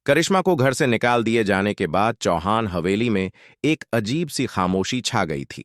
करिश्मा को घर से निकाल दिए जाने के बाद चौहान हवेली में एक अजीब सी खामोशी छा गई थी।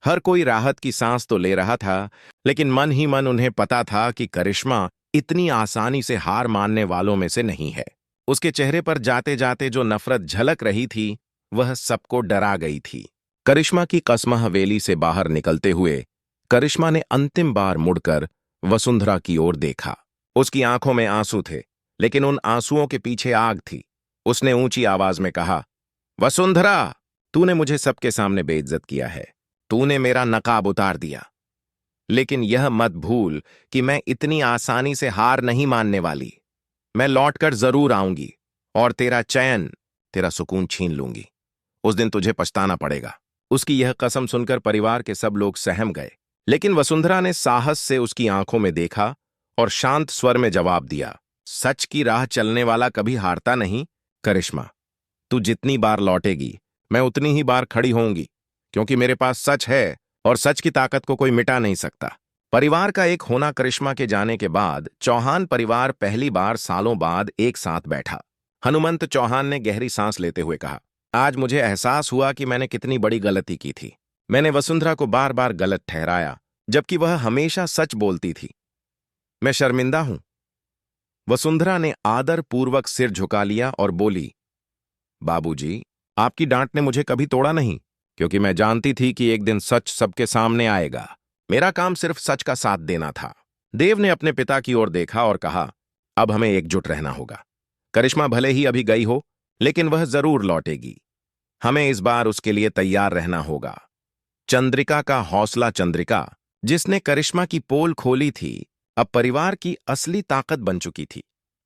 हर कोई राहत की सांस तो ले रहा था, लेकिन मन ही मन उन्हें पता था कि करिश्मा इतनी आसानी से हार मानने वालों में से नहीं है। उसके चेहरे पर जाते जाते जो नफरत झलक रही थी, वह सबको डरा गई थी। करिश्मा की कस्मा हवेली से बाहर निकलते हुए करिश्मा ने अंतिम बार मुड़कर वसुंधरा की ओर देखा। उसकी आंखों में आंसू थे, लेकिन उन आंसुओं के पीछे आग थी। उसने ऊंची आवाज में कहा, वसुंधरा, तूने मुझे सबके सामने बेइज्जत किया है। तूने मेरा नकाब उतार दिया, लेकिन यह मत भूल कि मैं इतनी आसानी से हार नहीं मानने वाली। मैं लौटकर जरूर आऊंगी और तेरा चैन, तेरा सुकून छीन लूंगी। उस दिन तुझे पछताना पड़ेगा। उसकी यह कसम सुनकर परिवार के सब लोग सहम गए, लेकिन वसुंधरा ने साहस से उसकी आंखों में देखा और शांत स्वर में जवाब दिया, सच की राह चलने वाला कभी हारता नहीं। करिश्मा, तू जितनी बार लौटेगी, मैं उतनी ही बार खड़ी होऊंगी, क्योंकि मेरे पास सच है और सच की ताकत को कोई मिटा नहीं सकता। परिवार का एक होना करिश्मा के जाने के बाद चौहान परिवार पहली बार सालों बाद एक साथ बैठा। हनुमंत चौहान ने गहरी सांस लेते हुए कहा, आज मुझे एहसास हुआ कि मैंने कितनी बड़ी गलती की थी। मैंने वसुंधरा को बार बार गलत ठहराया, जबकि वह हमेशा सच बोलती थी। मैं शर्मिंदा हूं। वसुंधरा ने आदर पूर्वक सिर झुका लिया और बोली, बाबूजी, आपकी डांट ने मुझे कभी तोड़ा नहीं, क्योंकि मैं जानती थी कि एक दिन सच सबके सामने आएगा। मेरा काम सिर्फ सच का साथ देना था। देव ने अपने पिता की ओर देखा और कहा, अब हमें एकजुट रहना होगा। करिश्मा भले ही अभी गई हो, लेकिन वह जरूर लौटेगी। हमें इस बार उसके लिए तैयार रहना होगा। चंद्रिका का हौसला, चंद्रिका जिसने करिश्मा की पोल खोली थी, अब परिवार की असली ताकत बन चुकी थी।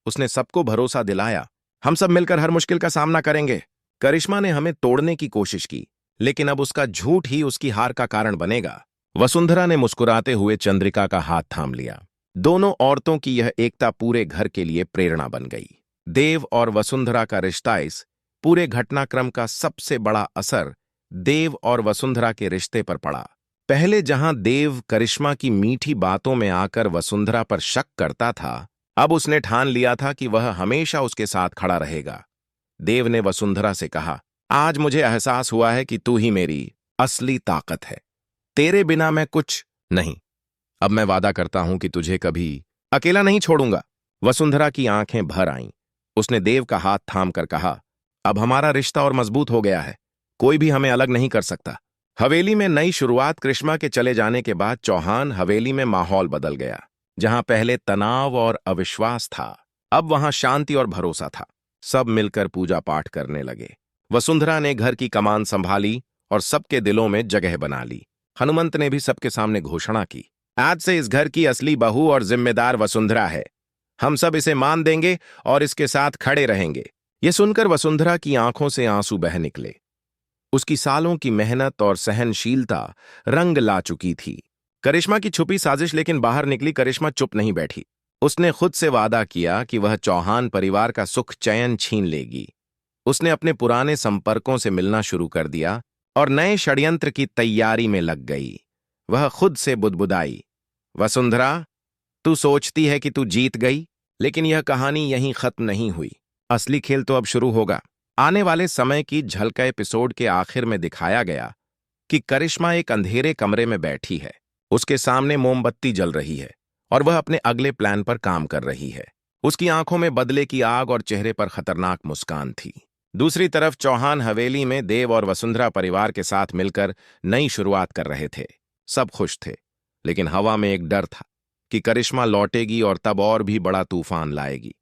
उसने सबको भरोसा दिलाया, हम सब मिलकर हर मुश्किल का सामना करेंगे। करिश्मा ने हमें तोड़ने की कोशिश की, लेकिन अब उसका झूठ ही उसकी हार का कारण बनेगा। वसुंधरा ने मुस्कुराते हुए चंद्रिका का हाथ थाम लिया। दोनों औरतों की यह एकता पूरे घर के लिए प्रेरणा बन गई। देव और वसुंधरा का रिश्ता, इस पूरे घटनाक्रम का सबसे बड़ा असर देव और वसुंधरा के रिश्ते पर पड़ा। पहले जहां देव करिश्मा की मीठी बातों में आकर वसुंधरा पर शक करता था, अब उसने ठान लिया था कि वह हमेशा उसके साथ खड़ा रहेगा। देव ने वसुंधरा से कहा, आज मुझे एहसास हुआ है कि तू ही मेरी असली ताकत है। तेरे बिना मैं कुछ नहीं। अब मैं वादा करता हूं कि तुझे कभी अकेला नहीं छोड़ूंगा। वसुंधरा की आंखें भर आईं। उसने देव का हाथ थाम कर कहा, अब हमारा रिश्ता और मजबूत हो गया है। कोई भी हमें अलग नहीं कर सकता। हवेली में नई शुरुआत। करिश्मा के चले जाने के बाद चौहान हवेली में माहौल बदल गया। जहां पहले तनाव और अविश्वास था, अब वहां शांति और भरोसा था। सब मिलकर पूजा पाठ करने लगे। वसुंधरा ने घर की कमान संभाली और सबके दिलों में जगह बना ली। हनुमंत ने भी सबके सामने घोषणा की, आज से इस घर की असली बहू और जिम्मेदार वसुंधरा है। हम सब इसे मान देंगे और इसके साथ खड़े रहेंगे। यह सुनकर वसुंधरा की आंखों से आंसू बह निकले। उसकी सालों की मेहनत और सहनशीलता रंग ला चुकी थी। करिश्मा की छुपी साजिश लेकिन बाहर निकली। करिश्मा चुप नहीं बैठी। उसने खुद से वादा किया कि वह चौहान परिवार का सुख चैन छीन लेगी। उसने अपने पुराने संपर्कों से मिलना शुरू कर दिया और नए षड्यंत्र की तैयारी में लग गई। वह खुद से बुदबुदाई, वसुंधरा, तू सोचती है कि तू जीत गई, लेकिन यह कहानी यहीं खत्म नहीं हुई। असली खेल तो अब शुरू होगा। आने वाले समय की झलक एपिसोड के आखिर में दिखाया गया कि करिश्मा एक अंधेरे कमरे में बैठी है। उसके सामने मोमबत्ती जल रही है और वह अपने अगले प्लान पर काम कर रही है। उसकी आंखों में बदले की आग और चेहरे पर खतरनाक मुस्कान थी। दूसरी तरफ चौहान हवेली में देव और वसुंधरा परिवार के साथ मिलकर नई शुरुआत कर रहे थे। सब खुश थे, लेकिन हवा में एक डर था कि करिश्मा लौटेगी और तब और भी बड़ा तूफान लाएगी।